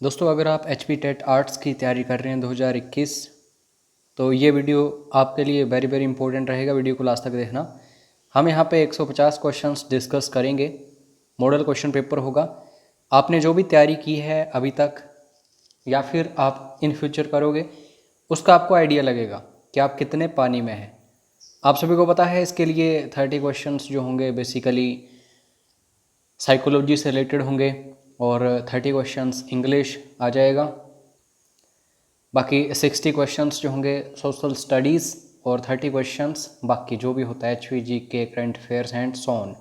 दोस्तों, अगर आप HP टेट आर्ट्स की तैयारी कर रहे हैं 2021, तो ये वीडियो आपके लिए वेरी वेरी इंपॉर्टेंट रहेगा। वीडियो को लास्ट तक देखना। हम यहाँ पे 150 क्वेश्चंस डिस्कस करेंगे। मॉडल क्वेश्चन पेपर होगा। आपने जो भी तैयारी की है अभी तक या फिर आप इन फ्यूचर करोगे, उसका आपको आइडिया लगेगा कि आप कितने पानी में हैं। आप सभी को पता है इसके लिए 30 क्वेश्चंस जो होंगे बेसिकली साइकोलॉजी से रिलेटेड होंगे और 30 क्वेश्चंस इंग्लिश आ जाएगा। बाकी 60 क्वेश्चंस जो होंगे सोशल स्टडीज़ और 30 क्वेश्चंस बाकी जो भी होता है HVG के current affairs and so on.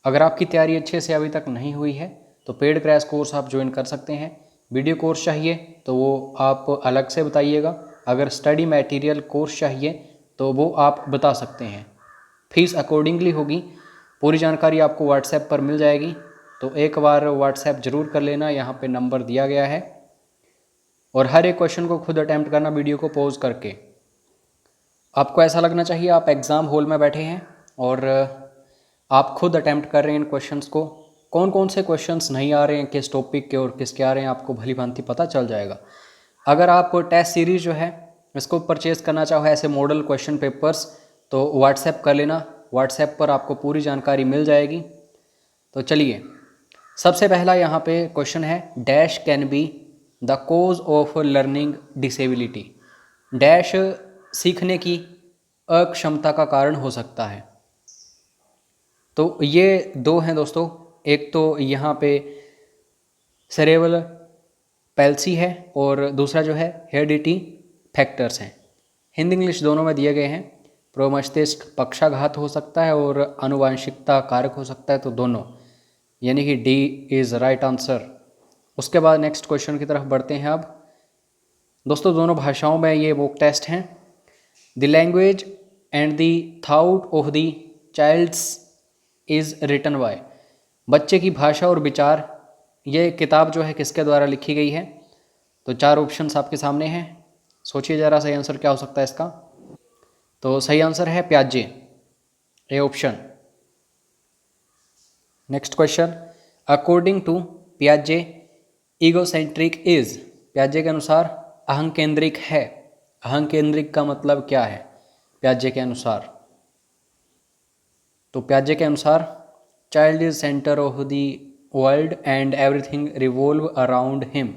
अगर आपकी तैयारी अच्छे से अभी तक नहीं हुई है तो पेड क्रैश कोर्स आप ज्वाइन कर सकते हैं। वीडियो कोर्स चाहिए तो वो आप अलग से बताइएगा। अगर स्टडी मटेरियल कोर्स चाहिए तो वो आप बता सकते हैं। फीस अकॉर्डिंगली होगी। पूरी जानकारी आपको व्हाट्सएप पर मिल जाएगी, तो एक बार व्हाट्सएप ज़रूर कर लेना। यहाँ पे नंबर दिया गया है और हर एक क्वेश्चन को खुद अटैम्प्ट करना वीडियो को पॉज करके। आपको ऐसा लगना चाहिए आप एग्ज़ाम हॉल में बैठे हैं और आप खुद अटैम्प्ट कर रहे हैं इन क्वेश्चंस को। कौन कौन से क्वेश्चंस नहीं आ रहे हैं, किस टॉपिक के और किसके आ रहे हैं, आपको भली भांति पता चल जाएगा। अगर आप टेस्ट सीरीज़ जो है इसको परचेज़ करना चाहो ऐसे मॉडल क्वेश्चन पेपर्स, तो व्हाट्सएप कर लेना। व्हाट्सएप पर आपको पूरी जानकारी मिल जाएगी। तो चलिए, सबसे पहला यहाँ पे क्वेश्चन है, dash can be the cause of learning disability. Dash सीखने की अक्षमता का कारण हो सकता है। तो ये दो हैं दोस्तों। एक तो यहाँ पे सेरेब्रल पैल्सी है और दूसरा जो है हेरिडिटी फैक्टर्स हैं। हिंदी इंग्लिश दोनों में दिए गए हैं। प्रोमस्तिष्क पक्षाघात हो सकता है और आनुवांशिकता कारक हो सकता है, तो दोनों, यानी कि डी इज़ राइट आंसर। उसके बाद नेक्स्ट क्वेश्चन की तरफ बढ़ते हैं। अब दोस्तों, दोनों भाषाओं में ये मॉक टेस्ट हैं। The language and the thought of the child's is written by. बच्चे की भाषा और विचार, ये किताब जो है किसके द्वारा लिखी गई है? तो चार ऑप्शंस आपके सामने हैं। सोचिए ज़रा सही आंसर क्या हो सकता है इसका। तो सही आंसर है प्याजे, A option. Next question, according to प्याजे egocentric is. प्याजे के अनुसार अहंकेंद्रिक है। अहंकेंद्रिक का मतलब क्या है प्याजे के अनुसार? तो प्याजे के अनुसार child is centre of the world and everything revolve around him.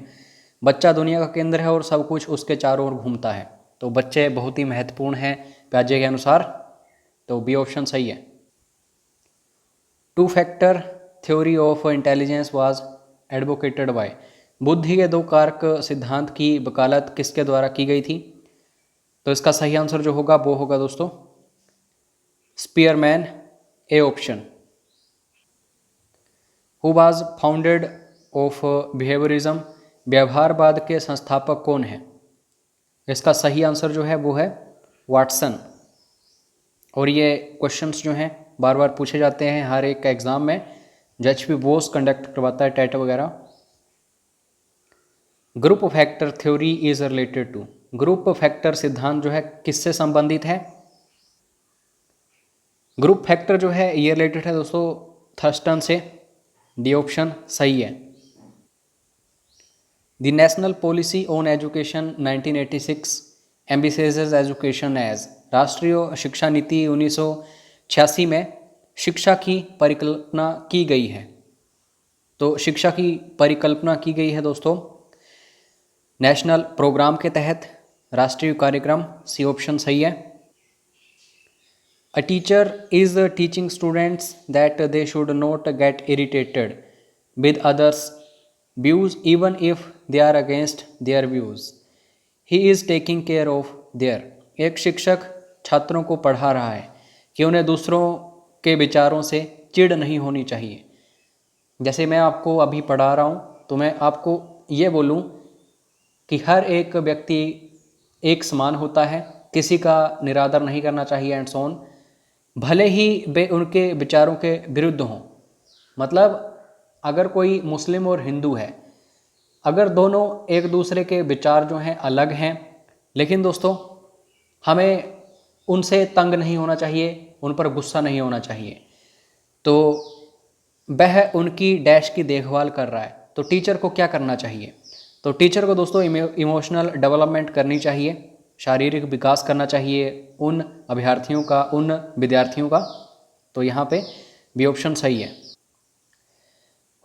बच्चा दुनिया का केंद्र है और सब कुछ उसके चारों ओर घूमता है। तो बच्चे बहुत ही महत्वपूर्ण हैं प्याजे के अनुसार। तो बी ऑप्शन सही है। Two factor theory of intelligence was advocated by. बुद्धि के दो कारक सिद्धांत की वकालत किसके द्वारा की गई थी? तो इसका सही आंसर जो होगा वो होगा दोस्तों Spearman, A option. Who was founded of behaviourism. व्यवहारवाद के संस्थापक कौन है? इसका सही आंसर जो है वो है वाटसन। और ये क्वेश्चंस जो हैं बार बार पूछे जाते हैं हर एक एग्ज़ाम में, जो HP बोस कंडक्ट करवाता है, टेट वगैरह। Group factor theory is related to. Group factor सिद्धांत जो है किससे संबंधित है? ग्रुप फैक्टर जो है ये रिलेटेड है दोस्तों थर्स्टन से। डी ऑप्शन सही है। The national policy on education 1986 envisages education as. राष्ट्रीय शिक्षा नीति 1986 में शिक्षा की परिकल्पना की गई है। तो शिक्षा की परिकल्पना की गई है दोस्तों नेशनल प्रोग्राम के तहत, राष्ट्रीय कार्यक्रम, सी ऑप्शन सही है। A teacher is teaching students that they should not get irritated with others views even if they are against their views. He is taking care of their. एक शिक्षक छात्रों को पढ़ा रहा है कि उन्हें दूसरों के विचारों से चिढ़ नहीं होनी चाहिए। जैसे मैं आपको अभी पढ़ा रहा हूँ तो मैं आपको ये बोलूँ कि हर एक व्यक्ति एक समान होता है, किसी का निरादर नहीं करना चाहिए एंड सो ऑन, भले ही वे उनके विचारों के विरुद्ध हों। मतलब अगर कोई मुस्लिम और हिंदू है, अगर दोनों एक दूसरे के विचार जो हैं अलग हैं, लेकिन दोस्तों हमें उनसे तंग नहीं होना चाहिए, उन पर गुस्सा नहीं होना चाहिए। तो वह उनकी डैश की देखभाल कर रहा है, तो टीचर को क्या करना चाहिए? तो टीचर को दोस्तों इमोशनल डेवलपमेंट करनी चाहिए, शारीरिक विकास करना चाहिए उन अभ्यर्थियों का, उन विद्यार्थियों का। तो यहाँ पे बी ऑप्शन सही है।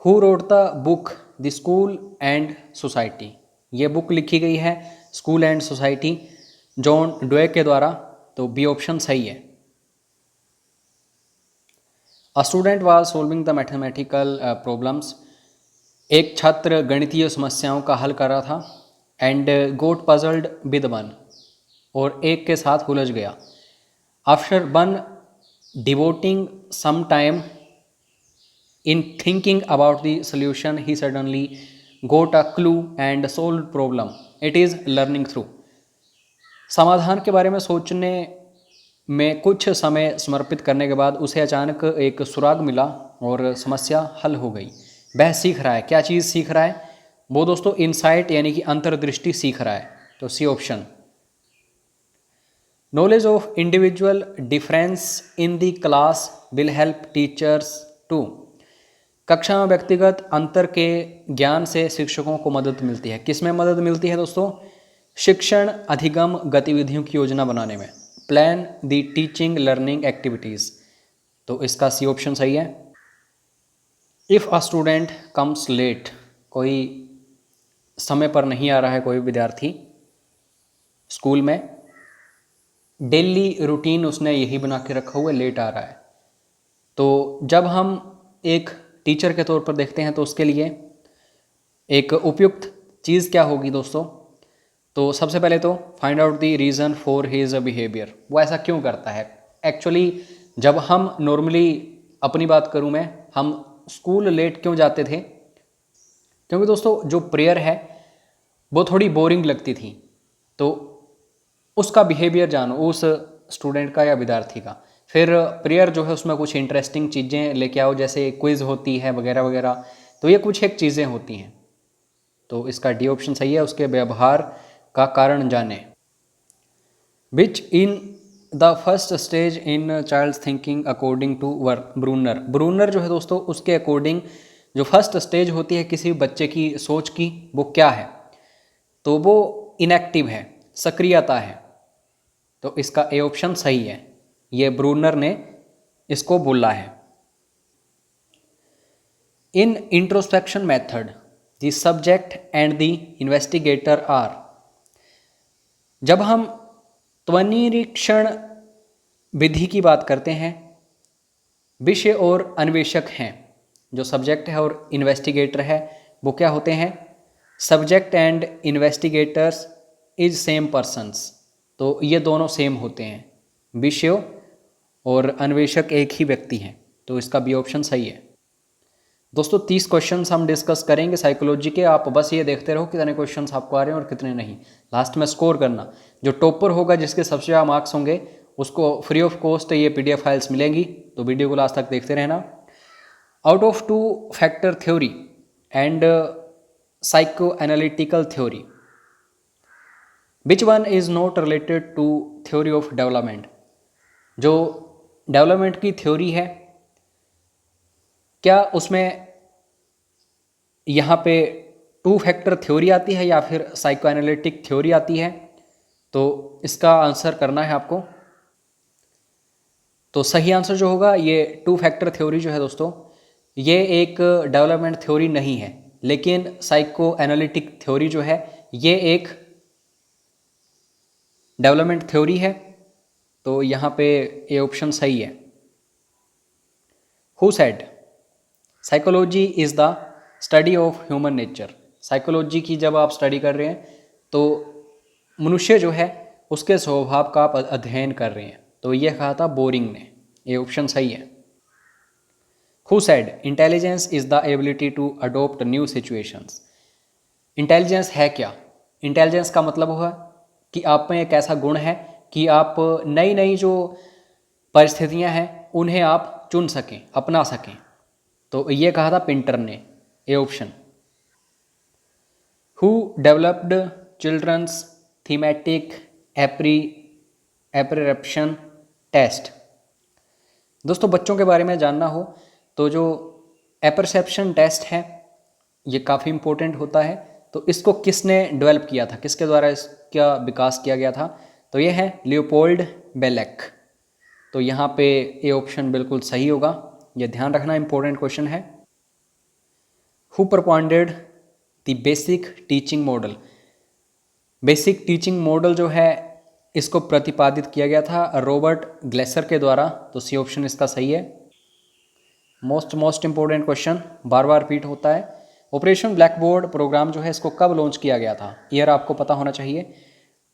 Who wrote the book the school and society? ये बुक लिखी गई है school and society, John Dewey के द्वारा। तो बी ऑप्शन सही है। A student was solving the mathematical problems. एक छात्र गणितीय समस्याओं का हल कर रहा था। And got puzzled with one, और एक के साथ उलझ गया। After one devoting some time in thinking about the solution he suddenly got a clue and solve problem. It is learning through. समाधान के बारे में सोचने में कुछ समय समर्पित करने के बाद उसे अचानक एक सुराग मिला और समस्या हल हो गई। वह सीख रहा है। क्या चीज़ सीख रहा है वो दोस्तों? इनसाइट यानी कि अंतर्दृष्टि सीख रहा है। तो C option. Knowledge of individual difference in the class will help teachers to. कक्षा में व्यक्तिगत अंतर के ज्ञान से शिक्षकों को मदद मिलती है। किस में मदद मिलती है दोस्तों? शिक्षण अधिगम गतिविधियों की योजना बनाने में। Plan the teaching learning activities. तो इसका सी ऑप्शन सही है। If a student comes late, कोई समय पर नहीं आ रहा है कोई विद्यार्थी स्कूल में, डेली रूटीन उसने यही बना के रखा हुआ है, लेट आ रहा है। तो जब हम एक टीचर के तौर पर देखते हैं तो उसके लिए एक उपयुक्त चीज़ क्या होगी दोस्तों? तो सबसे पहले तो find out the reason for his behaviour. वो ऐसा क्यों करता है एक्चुअली? जब हम नॉर्मली, अपनी बात करूं मैं, हम स्कूल लेट क्यों जाते थे? क्योंकि दोस्तों जो प्रेयर है वो थोड़ी बोरिंग लगती थी। तो उसका बिहेवियर जानो, उस स्टूडेंट का या विद्यार्थी का। फिर प्रेयर जो है उसमें कुछ इंटरेस्टिंग चीज़ें लेके आओ, जैसे क्विज होती है वगैरह वगैरह। तो ये कुछ एक चीज़ें होती हैं। तो इसका डी ऑप्शन सही है। उसके व्यवहार का कारण जाने। Which in the first stage in child thinking according to Bruner. Bruner जो है दोस्तों उसके अकॉर्डिंग जो फर्स्ट स्टेज होती है किसी बच्चे की सोच की, वो क्या है? तो वो इनएक्टिव है, सक्रियता है। तो इसका ए ऑप्शन सही है। ये ब्रूनर ने इसको बोला है। In introspection method the subject and the investigator are. जब हम त्वनिरीक्षण विधि की बात करते हैं, विषय और अन्वेषक हैं। जो सब्जेक्ट है और इन्वेस्टिगेटर है वो क्या होते हैं? Subject and investigators is same persons. तो ये दोनों सेम होते हैं। विषय और अन्वेषक एक ही व्यक्ति हैं। तो इसका बी ऑप्शन सही है। दोस्तों 30 क्वेश्चंस हम डिस्कस करेंगे साइकोलॉजी के। आप बस ये देखते रहो कितने क्वेश्चंस आपको आ रहे हैं और कितने नहीं। लास्ट में स्कोर करना। जो टॉपर होगा, जिसके सबसे ज़्यादा मार्क्स होंगे, उसको फ्री ऑफ कॉस्ट ये PDF फाइल्स मिलेंगी। तो वीडियो को लास्ट तक देखते रहना। Out of 2 factor theory and psycho analytical theory, which one is not related to theory of development. जो डेवलपमेंट की थ्योरी है, क्या उसमें यहाँ पे 2 फैक्टर थ्योरी आती है या फिर साइको एनालिटिक थ्योरी आती है? तो इसका आंसर करना है आपको। तो सही आंसर जो होगा, ये 2 फैक्टर थ्योरी जो है दोस्तों, ये एक डेवलपमेंट थ्योरी नहीं है, लेकिन साइको एनालिटिक थ्योरी जो है ये एक डेवलपमेंट थ्योरी है। तो यहाँ पे ए ऑप्शन सही है। Who said psychology is the study of human nature. Psychology की जब आप स्टडी कर रहे हैं तो मनुष्य जो है उसके स्वभाव का आप अध्ययन कर रहे हैं। तो ये कहा था बोरिंग ने। ये ऑप्शन सही है। Who said intelligence is the ability to adopt new situations. Intelligence है क्या? इंटेलिजेंस का मतलब हुआ कि आप में एक ऐसा गुण है कि आप नई नई जो परिस्थितियां हैं उन्हें आप चुन सकें, अपना सकें। तो ये कहा था पिंटर ने। A option. Who developed children's thematic apperception test. दोस्तों बच्चों के बारे में जानना हो तो जो एपरसेप्शन टेस्ट है ये काफ़ी इम्पोर्टेंट होता है। तो इसको किसने डेवलप किया था, किसके द्वारा इसका विकास किया गया था? तो ये है लियोपोल्ड बेलेक। तो यहाँ पे ये ऑप्शन बिल्कुल सही होगा, ये ध्यान रखना, इम्पोर्टेंट क्वेश्चन है। Who propounded the basic teaching model? Basic teaching model जो है इसको प्रतिपादित किया गया था रॉबर्ट ग्लेसर के द्वारा। तो सी ऑप्शन इसका सही है। मोस्ट इम्पोर्टेंट क्वेश्चन, बार बार रिपीट होता है। ऑपरेशन ब्लैक बोर्ड प्रोग्राम जो है इसको कब लॉन्च किया गया था? ईयर आपको पता होना चाहिए।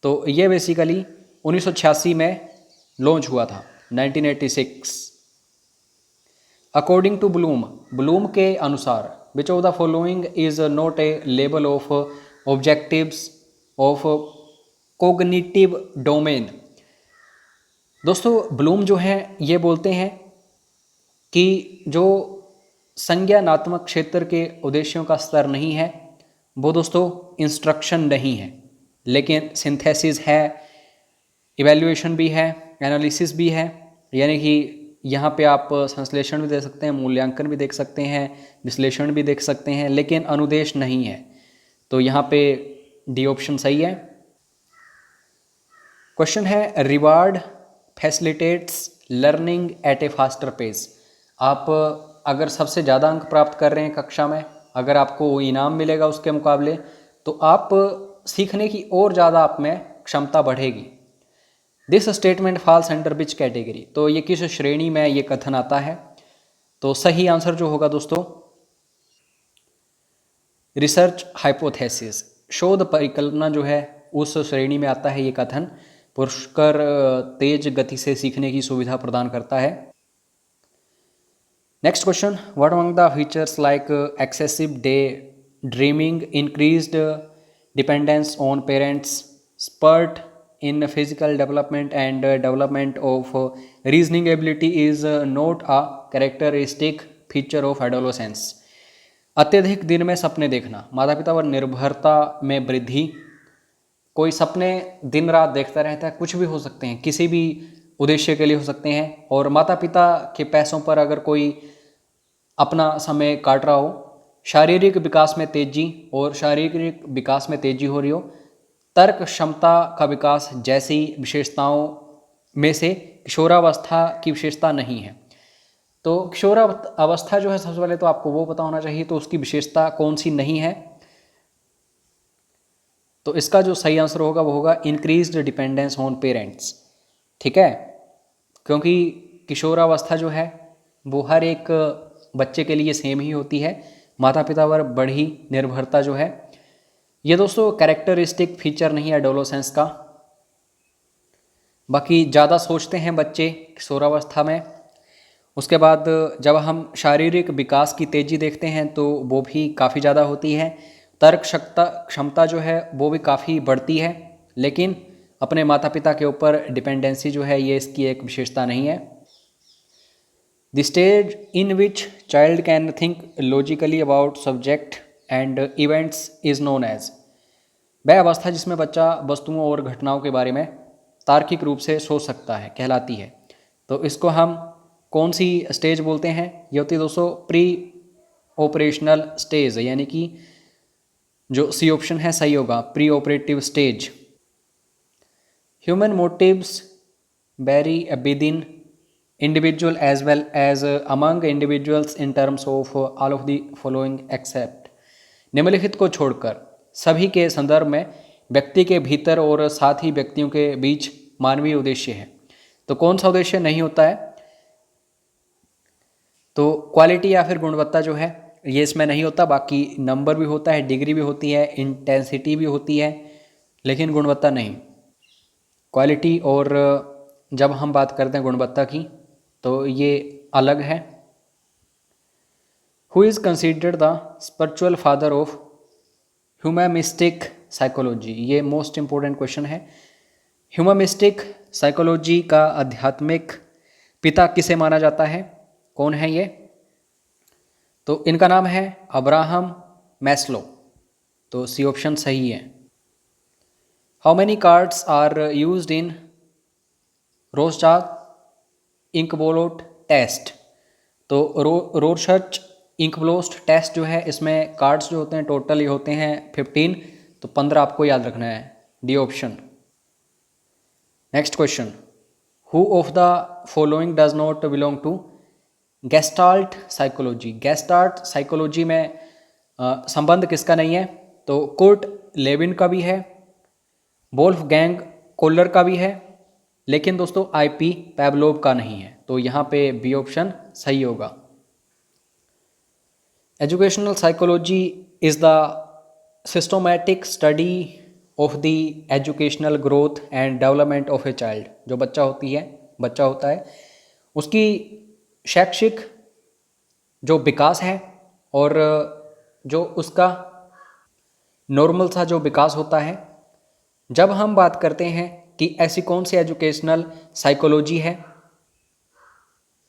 तो ये बेसिकली 1986 में लॉन्च हुआ था, 1986। अकॉर्डिंग टू ब्लूम के अनुसार which of the following is not a label of objectives of cognitive domain? दोस्तों ब्लूम जो है ये बोलते हैं कि जो संज्ञानात्मक क्षेत्र के उद्देश्यों का स्तर नहीं है वो दोस्तों इंस्ट्रक्शन नहीं है, लेकिन सिंथेसिस है, इवैल्यूएशन भी है, एनालिसिस भी है। यानी कि यहाँ पे आप संश्लेषण भी दे सकते हैं, मूल्यांकन भी देख सकते हैं, विश्लेषण भी देख सकते हैं, लेकिन अनुदेश नहीं है। तो यहाँ पे डी ऑप्शन सही है। क्वेश्चन है reward facilitates learning at a faster pace. आप अगर सबसे ज़्यादा अंक प्राप्त कर रहे हैं कक्षा में, अगर आपको इनाम मिलेगा उसके मुकाबले, तो आप सीखने की और ज़्यादा आप में क्षमता बढ़ेगी। This statement falls under which category? तो ये किस श्रेणी में ये कथन आता है? तो सही आंसर जो होगा दोस्तों रिसर्च हाइपोथेसिस, शोध परिकल्पना जो है उस श्रेणी में आता है ये कथन। पुष्कर तेज गति से सीखने की सुविधा प्रदान करता है। Next question, what among the features like excessive day dreaming, increased dependence on parents, spurt in physical development and development of reasoning ability is not a characteristic feature of adolescence? अत्यधिक दिन में सपने देखना, माता पिता पर निर्भरता में वृद्धि, कोई सपने दिन रात देखता रहता है, कुछ भी हो सकते हैं, किसी भी उद्देश्य के लिए हो सकते हैं, और माता पिता के पैसों पर अगर कोई अपना समय काट रहा हो, शारीरिक विकास में तेजी, और शारीरिक विकास में तेजी हो रही हो, तर्क क्षमता का विकास जैसी विशेषताओं में से किशोरावस्था की विशेषता नहीं है। तो किशोरावस्था जो है सबसे पहले तो आपको वो पता होना चाहिए, तो उसकी विशेषता कौन सी नहीं है? तो इसका जो सही आंसर होगा वो होगा इंक्रीज्ड डिपेंडेंस ऑन पेरेंट्स। ठीक है, क्योंकि किशोरावस्था जो है वो हर एक बच्चे के लिए सेम ही होती है, माता पिता पर बड़ी निर्भरता जो है। ये दोस्तों कैरेक्टरिस्टिक फीचर नहीं है एडोलेसेंस का। बाकी ज़्यादा सोचते हैं बच्चे किशोरावस्था में। उसके बाद जब हम शारीरिक विकास की तेज़ी देखते हैं तो वो भी काफ़ी ज़्यादा होती है। तर्क क्षमता जो है वो भी काफ़ी बढ़ती है, लेकिन अपने माता पिता के ऊपर डिपेंडेंसी जो है ये इसकी एक विशेषता नहीं है। The stage in which child can think logically about subject and events is known as, वह अवस्था जिसमें बच्चा वस्तुओं और घटनाओं के बारे में तार्किक रूप से सोच सकता है कहलाती है। तो इसको हम कौन सी स्टेज बोलते हैं? ये होती है दोस्तों प्री ऑपरेशनल स्टेज, यानी कि जो सी ऑप्शन है सही होगा, pre operative stage. Human motives vary within individual as well as among individuals in terms of all of the following except, निम्नलिखित को छोड़कर सभी के संदर्भ में व्यक्ति के भीतर और साथ ही व्यक्तियों के बीच मानवीय उद्देश्य है। तो कौन सा उद्देश्य नहीं होता है? तो क्वालिटी या फिर गुणवत्ता जो है ये इसमें नहीं होता। बाकी नंबर भी होता है, डिग्री भी होती है, इंटेंसिटी भी होती है, लेकिन गुणवत्ता नहीं। क्वालिटी और जब हम बात करते हैं गुणवत्ता की तो ये अलग है। Who is considered the spiritual father of humanistic psychology? ये मोस्ट इम्पोर्टेंट क्वेश्चन है। ह्यूमनिस्टिक साइकोलॉजी का आध्यात्मिक पिता किसे माना जाता है? कौन है ये? तो इनका नाम है अब्राहम मैस्लो। तो सी ऑप्शन सही है। How many cards are used in Rorschach inkblot test? तो रोरशर्च इंकब्लोस्ट टेस्ट जो है इसमें कार्ड्स जो होते हैं टोटल ये होते हैं 15, तो 15 आपको याद रखना है, D option. Next question, who of the following does not belong to Gestalt psychology. Gestalt psychology में संबंध किसका नहीं है? तो कुर्ट लेविन का भी है, वोल्फगैंग कोलर का भी है, लेकिन दोस्तों आईपी पैवलोव का नहीं है। तो यहाँ पे बी ऑप्शन सही होगा। Educational psychology is the systematic study of the educational growth and development of a child. जो बच्चा होता है उसकी शैक्षिक जो विकास है और जो उसका नॉर्मल सा जो विकास होता है। जब हम बात करते हैं कि ऐसी कौन सी एजुकेशनल साइकोलॉजी है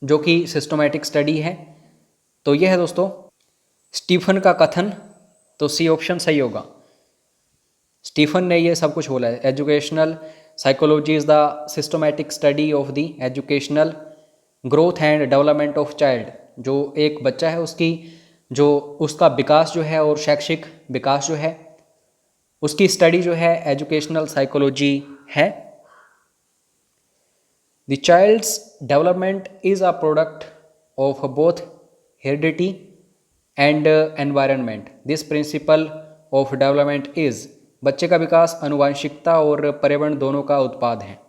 जो कि सिस्टमैटिक स्टडी है, तो यह है दोस्तों स्टीफन का कथन। तो सी ऑप्शन सही होगा। स्टीफन ने ये सब कुछ बोला है, educational psychology is the systematic study of the educational growth and development of child. जो एक बच्चा है उसका विकास जो है और शैक्षिक विकास जो है उसकी स्टडी जो है एजुकेशनल साइकोलॉजी है। The child's development is a product of both heredity and environment. This principle of development is, बच्चे का विकास आनुवांशिकता और पर्यावरण दोनों का उत्पाद है।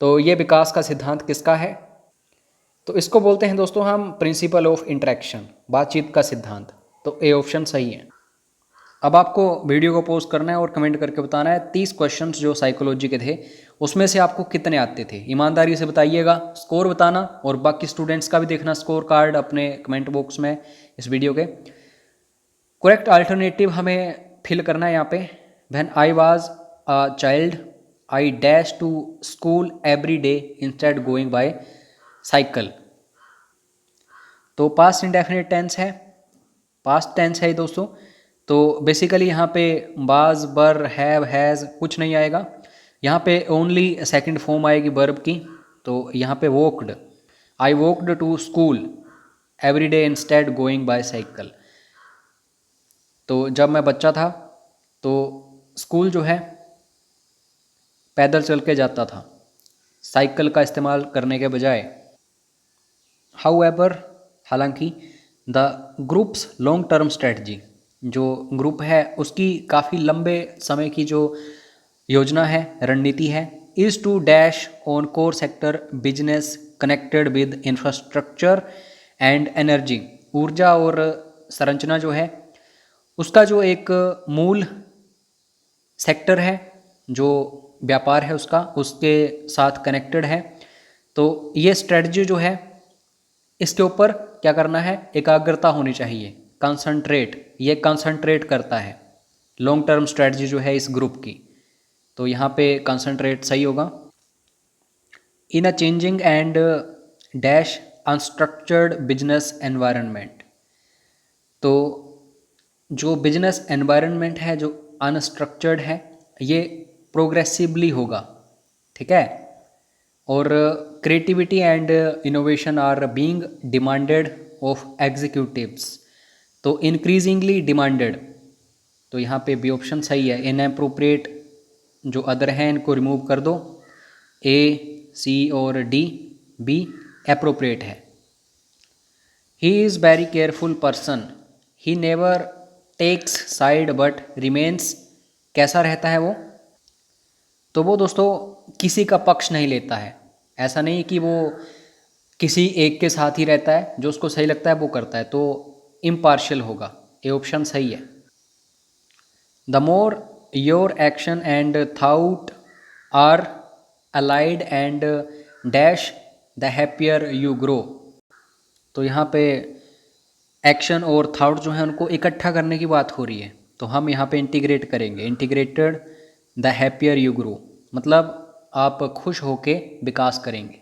तो ये विकास का सिद्धांत किसका है? तो इसको बोलते हैं दोस्तों हम प्रिंसिपल ऑफ इंटरेक्शन, बातचीत का सिद्धांत। तो ए ऑप्शन सही है। अब आपको वीडियो को पॉज करना है और कमेंट करके बताना है 30 क्वेश्चंस जो साइकोलॉजी के थे उसमें से आपको कितने आते थे। ईमानदारी से बताइएगा, स्कोर बताना, और बाकी स्टूडेंट्स का भी देखना स्कोर कार्ड अपने कमेंट बॉक्स में इस वीडियो के। करेक्ट अल्टरनेटिव हमें फिल करना है यहाँ पे। When I was a child I dash to school every day instead going by cycle. तो पास्ट इंडेफिनिट टेंस है, पास्ट टेंस है दोस्तों। तो बेसिकली यहाँ पे बाज, बर, हैव, हैज़ कुछ नहीं आएगा। यहाँ पे ओनली सेकंड फॉर्म आएगी वर्ब की। तो यहाँ पे walked, I walked to school every day instead going by cycle. तो जब मैं बच्चा था तो स्कूल जो है पैदल चल के जाता था, साइकिल का इस्तेमाल करने के बजाय। हाउएवर, हालांकि, the groups long term strategy, जो ग्रुप है उसकी काफ़ी लंबे समय की जो योजना है, रणनीति है, is to dash on core sector business connected with infrastructure and energy. ऊर्जा और संरचना जो है उसका जो एक मूल सेक्टर है, जो व्यापार है उसके साथ कनेक्टेड है। तो ये स्ट्रेटजी जो है इसके ऊपर क्या करना है, एकाग्रता होनी चाहिए, कंसंट्रेट, ये कंसंट्रेट करता है लॉन्ग टर्म स्ट्रेटजी जो है इस ग्रुप की। तो यहाँ पे कंसंट्रेट सही होगा। In a changing and dash unstructured business environment. तो जो बिजनेस एनवायरनमेंट है जो अनस्ट्रक्चर्ड है ये प्रोग्रेसिवली होगा, ठीक है। और creativity and innovation are being demanded of executives. तो इंक्रीजिंगली डिमांडेड, तो यहाँ पे बी ऑप्शन सही है। इनएप्रोप्रिएट जो अदर हैं इनको रिमूव कर दो, ए, सी और डी, बी एप्रोप्रिएट है। He is very careful person, he never takes side but remains. कैसा रहता है वो? तो वो दोस्तों किसी का पक्ष नहीं लेता है। ऐसा नहीं कि वो किसी एक के साथ ही रहता है, जो उसको सही लगता है वो करता है, तो इम्पार्शियल होगा। ए ऑप्शन सही है। The more your action and thought are allied and dash the happier you grow. तो यहाँ पे एक्शन और थाउट जो है उनको इकट्ठा करने की बात हो रही है, तो हम यहाँ पे इंटीग्रेट करेंगे, integrated the happier you grow, मतलब आप खुश होके विकास करेंगे।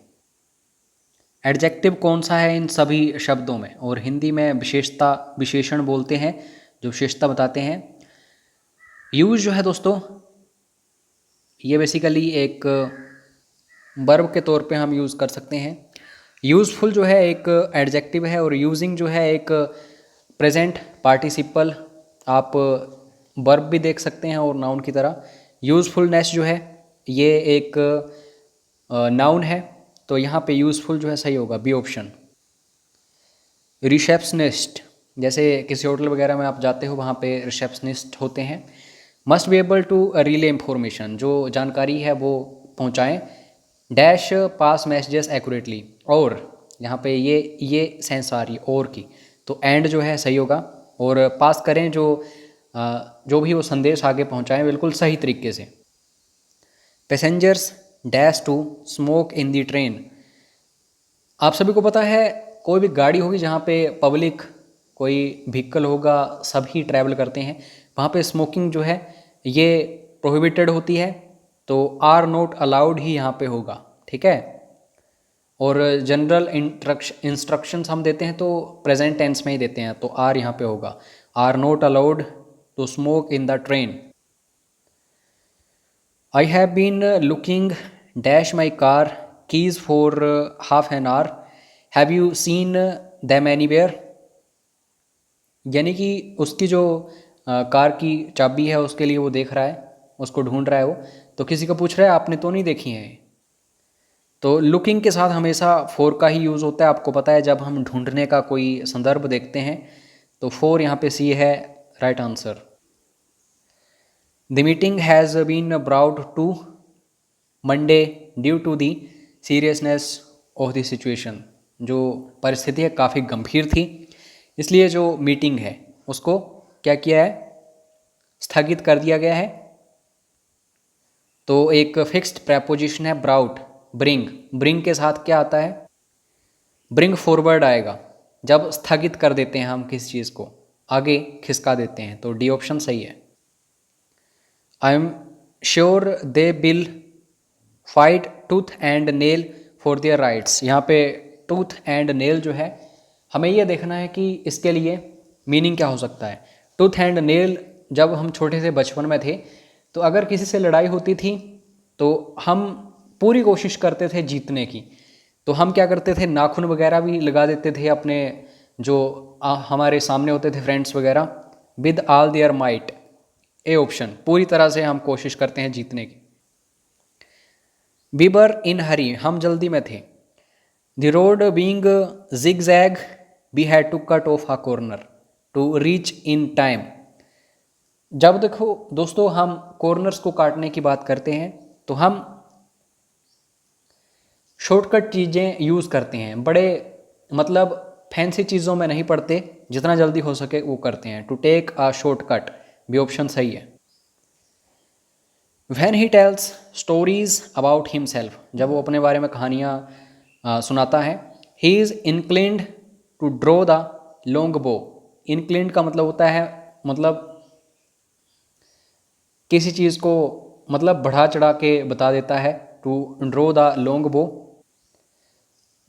एडजेक्टिव कौन सा है इन सभी शब्दों में? और हिंदी में विशेषता, विशेषण बोलते हैं जो विशेषता बताते हैं। यूज जो है दोस्तों ये बेसिकली एक वर्ब के तौर पे हम यूज़ कर सकते हैं। यूज़फुल जो है एक एडजेक्टिव है और यूजिंग जो है एक प्रेजेंट पार्टिसिपल आप वर्ब भी देख सकते हैं और नाउन की तरह। यूज़फुलनेस जो है ये एक नाउन है, तो यहाँ पे यूज़फुल जो है सही होगा, बी ऑप्शन। रिसेप्शनिस्ट, जैसे किसी होटल वगैरह में आप जाते हो वहाँ पे रिसेप्शनिस्ट होते हैं। Must be able to relay information, जो जानकारी है वो पहुँचाएँ। डैश पास मैसेजेस एक्यूरेटली, और यहाँ पे ये सेंस आ रही है और की, तो एंड जो है सही होगा। और पास करें, जो भी वो संदेश आगे पहुँचाएँ बिल्कुल सही तरीके से। Passengers dash to smoke in the train, आप सभी को पता है कोई भी गाड़ी होगी जहाँ पे पब्लिक कोई व्हीकल होगा, सभी ट्रैवल करते हैं, वहाँ पे स्मोकिंग जो है ये प्रोहिबिटेड होती है, तो आर नॉट अलाउड ही यहाँ पे होगा, ठीक है। और जनरल इंस्ट्रक्शंस हम देते हैं तो प्रेजेंट टेंस में ही देते हैं, तो आर यहाँ पे होगा, are not allowed to smoke in the train. I have been looking dash my car keys for half an hour, have you seen them anywhere, यानी कि उसकी जो कार की चाबी है उसके लिए वो देख रहा है, उसको ढूंढ रहा है वो, तो किसी को पूछ रहा है आपने तो नहीं देखी है। तो लुकिंग के साथ हमेशा फोर का ही यूज़ होता है, आपको पता है जब हम ढूंढने का कोई संदर्भ देखते हैं तो फोर यहाँ पे सी है right answer. The meeting has been brought to Monday due to the seriousness of the situation, जो परिस्थिति है काफ़ी गंभीर थी, इसलिए जो मीटिंग है उसको क्या किया है, स्थगित कर दिया गया है। तो एक फिक्स्ड प्रेपोजिशन है ब्राउट, ब्रिंग, ब्रिंग के साथ क्या आता है, ब्रिंग फॉरवर्ड आएगा, जब स्थगित कर देते हैं हम किसी चीज़ को, आगे खिसका देते हैं, तो डी ऑप्शन सही है। I am sure they will fight tooth and nail for their rights, यहाँ पे टूथ एंड नेल जो है हमें यह देखना है कि इसके लिए मीनिंग क्या हो सकता है। टूथ एंड नेल, जब हम छोटे से बचपन में थे तो अगर किसी से लड़ाई होती थी तो हम पूरी कोशिश करते थे जीतने की, तो हम क्या करते थे, नाखून वगैरह भी लगा देते थे अपने जो हमारे सामने होते थे फ्रेंड्स वगैरह, with all their might, A option, पूरी तरह से हम कोशिश करते हैं जीतने की। वी वर इन हरी, हम जल्दी में थे। The road being zigzag we had to cut off a corner to reach in time, जब देखो दोस्तों हम कॉर्नर्स को काटने की बात करते हैं तो हम शॉर्टकट चीज़ें यूज़ करते हैं, बड़े मतलब फैंसी चीज़ों में नहीं पड़ते, जितना जल्दी हो सके वो करते हैं, टू टेक अ शॉर्टकट, भी ऑप्शन सही है। When he tells stories about himself, जब वो अपने बारे में कहानियाँ सुनाता है। He is inclined to draw the long bow, inclined का मतलब होता है मतलब किसी चीज़ को मतलब बढ़ा चढ़ा के बता देता है, टू ड्रॉ द लॉन्ग बो,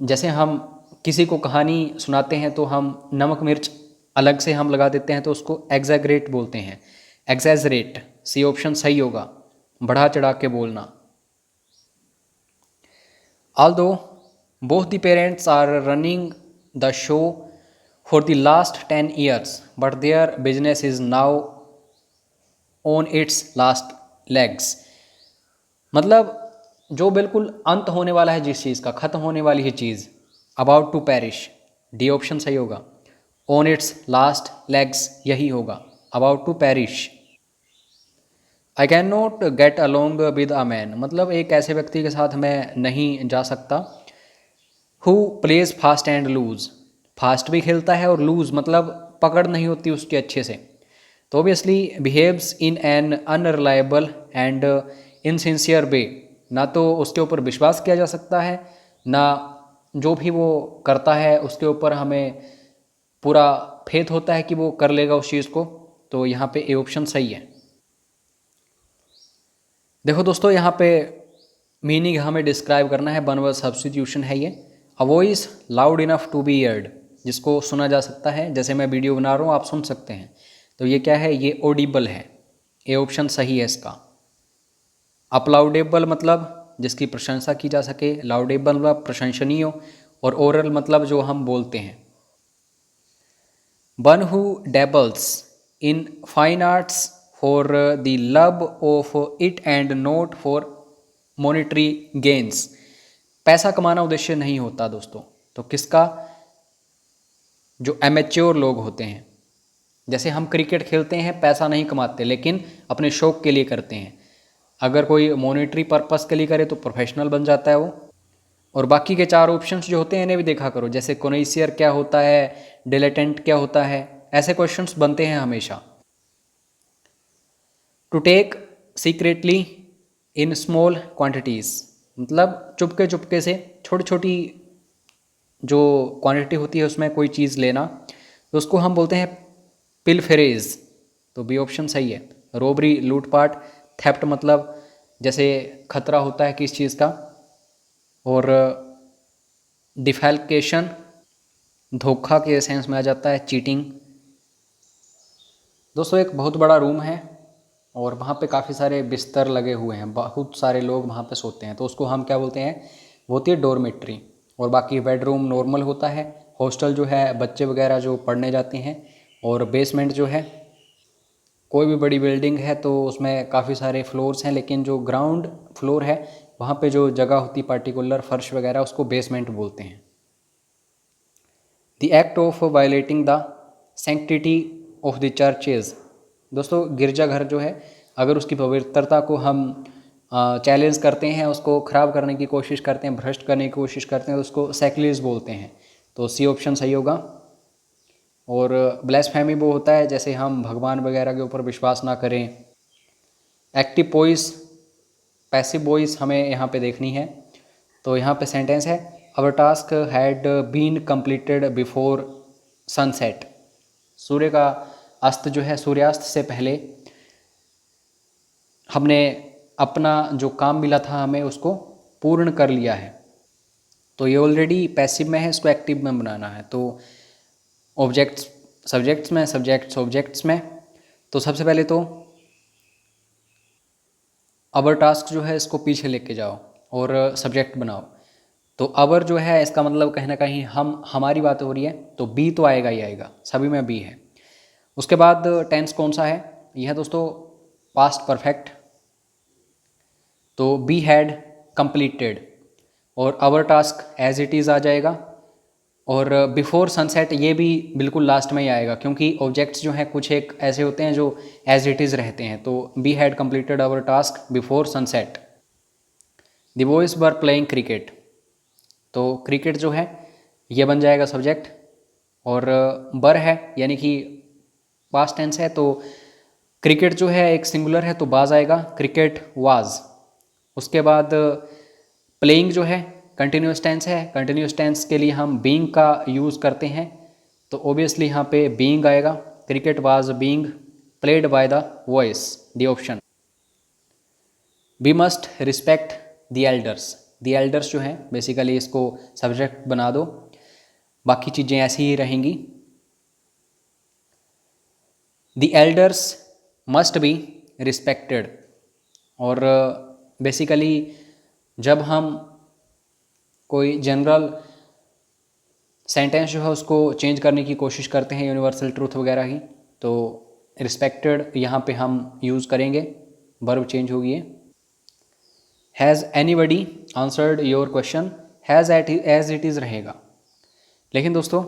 जैसे हम किसी को कहानी सुनाते हैं तो हम नमक मिर्च अलग से हम लगा देते हैं तो उसको एग्जैगरेट बोलते हैं, एग्जैजरेट, सी ऑप्शन सही होगा, बढ़ा चढ़ा के बोलना। Although both the parents are running the show for the last 10 years but their business is now on its last legs, मतलब जो बिल्कुल अंत होने वाला है जिस चीज़ का, ख़त्म होने वाली है चीज़, about to perish, D option सही होगा, ऑन इट्स लास्ट लेग्स यही होगा, about to perish. I can not get along with a man, मतलब एक ऐसे व्यक्ति के साथ मैं नहीं जा सकता। Who plays fast and loose, fast भी खेलता है और लूज मतलब पकड़ नहीं होती उसकी अच्छे से, तो obviously behaves in an unreliable and insincere way, ना तो उसके ऊपर विश्वास किया जा सकता है, ना जो भी वो करता है उसके ऊपर हमें पूरा फेथ होता है कि वो कर लेगा उस चीज़ को, तो यहाँ पे ए ऑप्शन सही है। देखो दोस्तों यहाँ पे मीनिंग हमें डिस्क्राइब करना है, वन वर्ड सब्स्टिट्यूशन है ये। A voice loud enough to be heard, जिसको सुना जा सकता है, जैसे मैं वीडियो बना रहा हूँ आप सुन सकते हैं, तो ये क्या है, ये ऑडिबल है, ए ऑप्शन सही है इसका। अपलाउडेबल मतलब जिसकी प्रशंसा की जा सके, लाउडेबल मतलब प्रशंसनीय, और ओरल मतलब जो हम बोलते हैं। One who dabbles in fine arts for the love of it and not for monetary gains. पैसा कमाना उद्देश्य नहीं होता दोस्तों, तो किसका? जो एमेच्योर लोग होते हैं। जैसे हम क्रिकेट खेलते हैं, पैसा नहीं कमाते लेकिन अपने शौक के लिए करते हैं। अगर कोई मॉनेटरी पर्पस के लिए करे तो प्रोफेशनल बन जाता है वो। और बाकी के 4 ऑप्शंस जो होते हैं इन्हें भी देखा करो, जैसे कोनोइसियर क्या होता है, डिलेटेंट क्या होता है, ऐसे क्वेश्चंस बनते हैं हमेशा। To take secretly in small quantities, मतलब चुपके चुपके से छोटी छोटी जो क्वांटिटी होती है उसमें कोई चीज़ लेना, तो उसको हम बोलते हैं पिलफेरेज। तो बी ऑप्शन सही है। रोबरी, लूटपाट, थेफ्ट मतलब जैसे खतरा होता है किस चीज़ का, और डिफेल्केशन धोखा के सेंस में आ जाता है, चीटिंग। दोस्तों एक बहुत बड़ा रूम है और वहाँ पे काफ़ी सारे बिस्तर लगे हुए हैं, बहुत सारे लोग वहाँ पे सोते हैं, तो उसको हम क्या बोलते हैं? वो होती है डोरमेट्री। और बाकी बेडरूम नॉर्मल होता है। हॉस्टल जो है बच्चे वगैरह जो पढ़ने जाते हैं। और बेसमेंट जो है, कोई भी बड़ी बिल्डिंग है तो उसमें काफ़ी सारे फ्लोर्स हैं, लेकिन जो ग्राउंड फ्लोर है वहाँ पे जो जगह होती है पर्टिकुलर फर्श वगैरह, उसको बेसमेंट बोलते हैं। The act of violating the sanctity of the churches. दोस्तों गिरजाघर जो है, अगर उसकी पवित्रता को हम चैलेंज करते हैं, उसको ख़राब करने की कोशिश करते हैं, भ्रष्ट करने की कोशिश करते हैं, तो उसको सैक्रिलेज बोलते हैं। तो सी ऑप्शन सही होगा। और ब्लेस्फेमी वो होता है जैसे हम भगवान वगैरह के ऊपर विश्वास ना करें। एक्टिव वॉइस, पैसिव वॉइस हमें यहाँ पे देखनी है। तो यहाँ पे सेंटेंस है, our task had been completed before sunset. सूर्य का अस्त जो है, सूर्यास्त से पहले हमने अपना जो काम मिला था हमें उसको पूर्ण कर लिया है। तो ये ऑलरेडी पैसिव में है, इसको एक्टिव में बनाना है। तो ऑब्जेक्ट्स सब्जेक्ट्स में, सब्जेक्ट्स ऑब्जेक्ट्स में। तो सबसे पहले तो अवर टास्क जो है इसको पीछे लेके जाओ और सब्जेक्ट बनाओ। तो अवर जो है इसका मतलब कहीं ना कहीं हम, हमारी बात हो रही है, तो बी तो आएगा ही आएगा, सभी में बी है। उसके बाद टेंस कौन सा है? यह है दोस्तों पास्ट परफेक्ट। तो बी हैड कंप्लीटेड, और our task as it is आ जाएगा। और बिफोर सनसेट ये भी बिल्कुल लास्ट में ही आएगा, क्योंकि ऑब्जेक्ट्स जो हैं कुछ एक ऐसे होते हैं जो एज इट इज़ रहते हैं। तो B had completed our task before sunset. The boys were playing cricket. तो क्रिकेट जो है ये बन जाएगा सब्जेक्ट। और बर है यानी कि पास्ट टेंस है, तो क्रिकेट जो है एक सिंगुलर है तो बाज आएगा, क्रिकेट वाज। उसके बाद प्लेइंग जो है कंटिन्यूस टेंस है, कंटिन्यूस टेंस के लिए हम बीइंग का यूज़ करते हैं, तो ओबियसली यहाँ पे बीइंग आएगा। Cricket was being played by the voice, the option. We must respect the elders. The elders जो है बेसिकली इसको सब्जेक्ट बना दो, बाकी चीज़ें ऐसी ही रहेंगी। The elders must be respected. और बेसिकली जब हम कोई जनरल सेंटेंस जो है उसको चेंज करने की कोशिश करते हैं, यूनिवर्सल ट्रूथ वगैरह ही, तो रिस्पेक्टेड यहाँ पे हम यूज़ करेंगे, वर्ब चेंज होगी है। Has anybody answered your question, has as it is रहेगा। लेकिन दोस्तों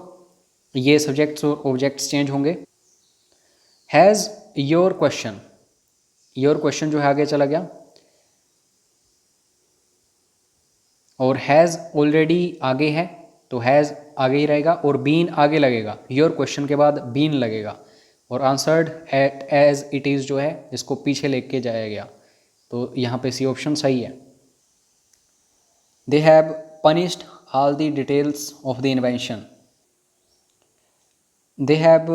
ये सब्जेक्ट्स और ऑब्जेक्ट्स चेंज होंगे। Has your question, your question जो है आगे चला गया, और हैज़ ऑलरेडी आगे है तो हैज़ आगे ही रहेगा, और बीन आगे लगेगा, योर क्वेश्चन के बाद बीन लगेगा। और answered at as it is जो है इसको पीछे लेके जाया गया, तो यहाँ पे सी ऑप्शन सही है। They have punished all the details of the invention. They have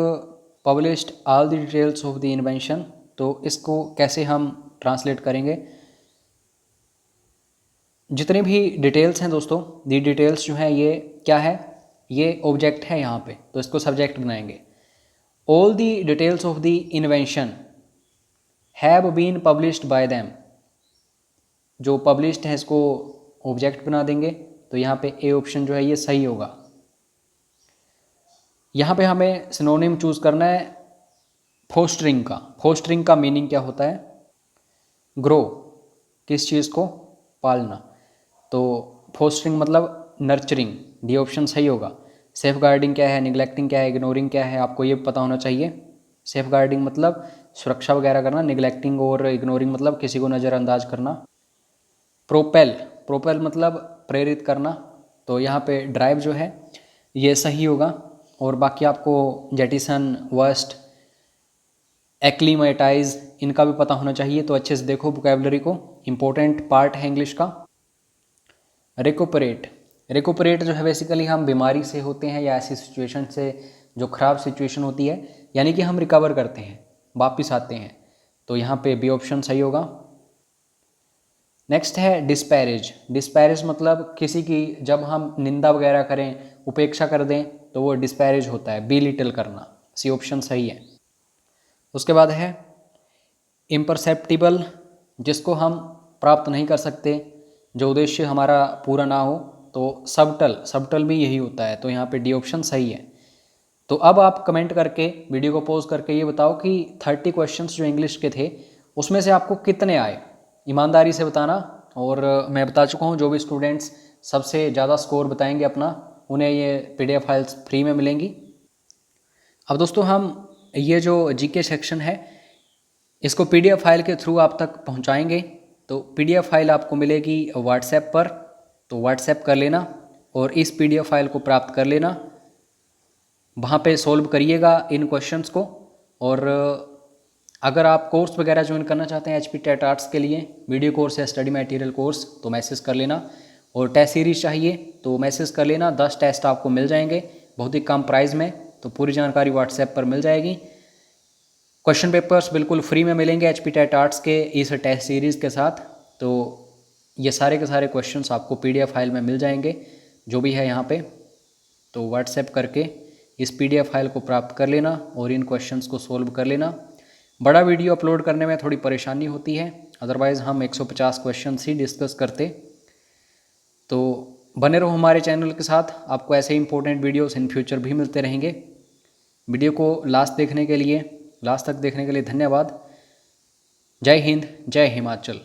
published all the details of the invention, तो इसको कैसे हम ट्रांसलेट करेंगे? जितने भी डिटेल्स हैं दोस्तों, दी डिटेल्स जो है ये क्या है? ये ऑब्जेक्ट है यहाँ पे, तो इसको सब्जेक्ट बनाएंगे। All the details of the invention have been published by them, जो पब्लिश्ड है इसको ऑब्जेक्ट बना देंगे, तो यहाँ पे ए ऑप्शन जो है ये सही होगा। यहाँ पे हमें सिनोनिम चूज़ करना है फोस्टरिंग का। फोस्टरिंग का मीनिंग क्या होता है? ग्रो, किस चीज़ को? पालना। तो फोस्टरिंग मतलब नर्चरिंग, डी ऑप्शन सही होगा। सेफ गार्डिंग क्या है, निगलेक्टिंग क्या है, इग्नोरिंग क्या है, आपको ये पता होना चाहिए। सेफ गार्डिंग मतलब सुरक्षा वगैरह करना, निगलेक्टिंग और इग्नोरिंग मतलब किसी को नज़रअंदाज करना। प्रोपेल, प्रोपेल मतलब प्रेरित करना। तो यहाँ पे ड्राइव जो है ये सही होगा। और बाकी आपको जेटिसन, वर्स्ट, एक्लीमेटाइज इनका भी पता होना चाहिए। तो अच्छे से देखो वोकैबुलरी को, इम्पोर्टेंट पार्ट है इंग्लिश का। रिकुपरेट, रिकुपरेट जो है बेसिकली हम बीमारी से होते हैं या ऐसी सिचुएशन से जो ख़राब सिचुएशन होती है, यानी कि हम रिकवर करते हैं, वापिस आते हैं। तो यहाँ पे बी ऑप्शन सही होगा। नेक्स्ट है डिस्पैरेज। डिस्पैरेज मतलब किसी की जब हम निंदा वगैरह करें, उपेक्षा कर दें, तो वो डिस्पैरेज होता है, बी लिटिल करना। सी ऑप्शन सही है। उसके बाद है इम्परसेप्टिबल, जिसको हम प्राप्त नहीं कर सकते, जो उद्देश्य हमारा पूरा ना हो। तो सबटल, सबटल भी यही होता है। तो यहाँ पे डी ऑप्शन सही है। तो अब आप कमेंट करके, वीडियो को पॉज करके ये बताओ कि 30 क्वेश्चंस जो इंग्लिश के थे उसमें से आपको कितने आए, ईमानदारी से बताना। और मैं बता चुका हूँ, जो भी स्टूडेंट्स सबसे ज़्यादा स्कोर बताएंगे अपना, उन्हें ये PDF फाइल्स फ्री में मिलेंगी। अब दोस्तों हम ये जो GK सेक्शन है इसको PDF फाइल के थ्रू आप तक पहुंचाएंगे। तो PDF फाइल आपको मिलेगी व्हाट्सएप पर, तो व्हाट्सएप कर लेना और इस PDF फाइल को प्राप्त कर लेना। वहाँ पे सॉल्व करिएगा इन क्वेश्चंस को। और अगर आप कोर्स वगैरह ज्वाइन करना चाहते हैं HP टेट आर्ट्स के लिए, वीडियो कोर्स या स्टडी मटेरियल कोर्स, तो मैसेज कर लेना। और टेस्ट सीरीज चाहिए तो मैसेज कर लेना। 10 टेस्ट आपको मिल जाएंगे बहुत ही कम प्राइस में। तो पूरी जानकारी व्हाट्सएप पर मिल जाएगी। क्वेश्चन पेपर्स बिल्कुल फ्री में मिलेंगे HP टेट आर्ट्स के इस टेस्ट सीरीज़ के साथ। तो ये सारे के सारे क्वेश्चंस आपको PDF फाइल में मिल जाएंगे, जो भी है यहाँ पे। तो व्हाट्सएप करके इस PDF फाइल को प्राप्त कर लेना और इन क्वेश्चंस को सोल्व कर लेना। बड़ा वीडियो अपलोड करने में थोड़ी परेशानी होती है, अदरवाइज़ हम 150 क्वेश्चंस ही डिस्कस करते। तो बने रहो हमारे चैनल के साथ, आपको ऐसे इंपॉर्टेंट वीडियोस इन फ्यूचर भी मिलते रहेंगे। वीडियो को लास्ट तक देखने के लिए धन्यवाद। जय हिंद, जय हिमाचल।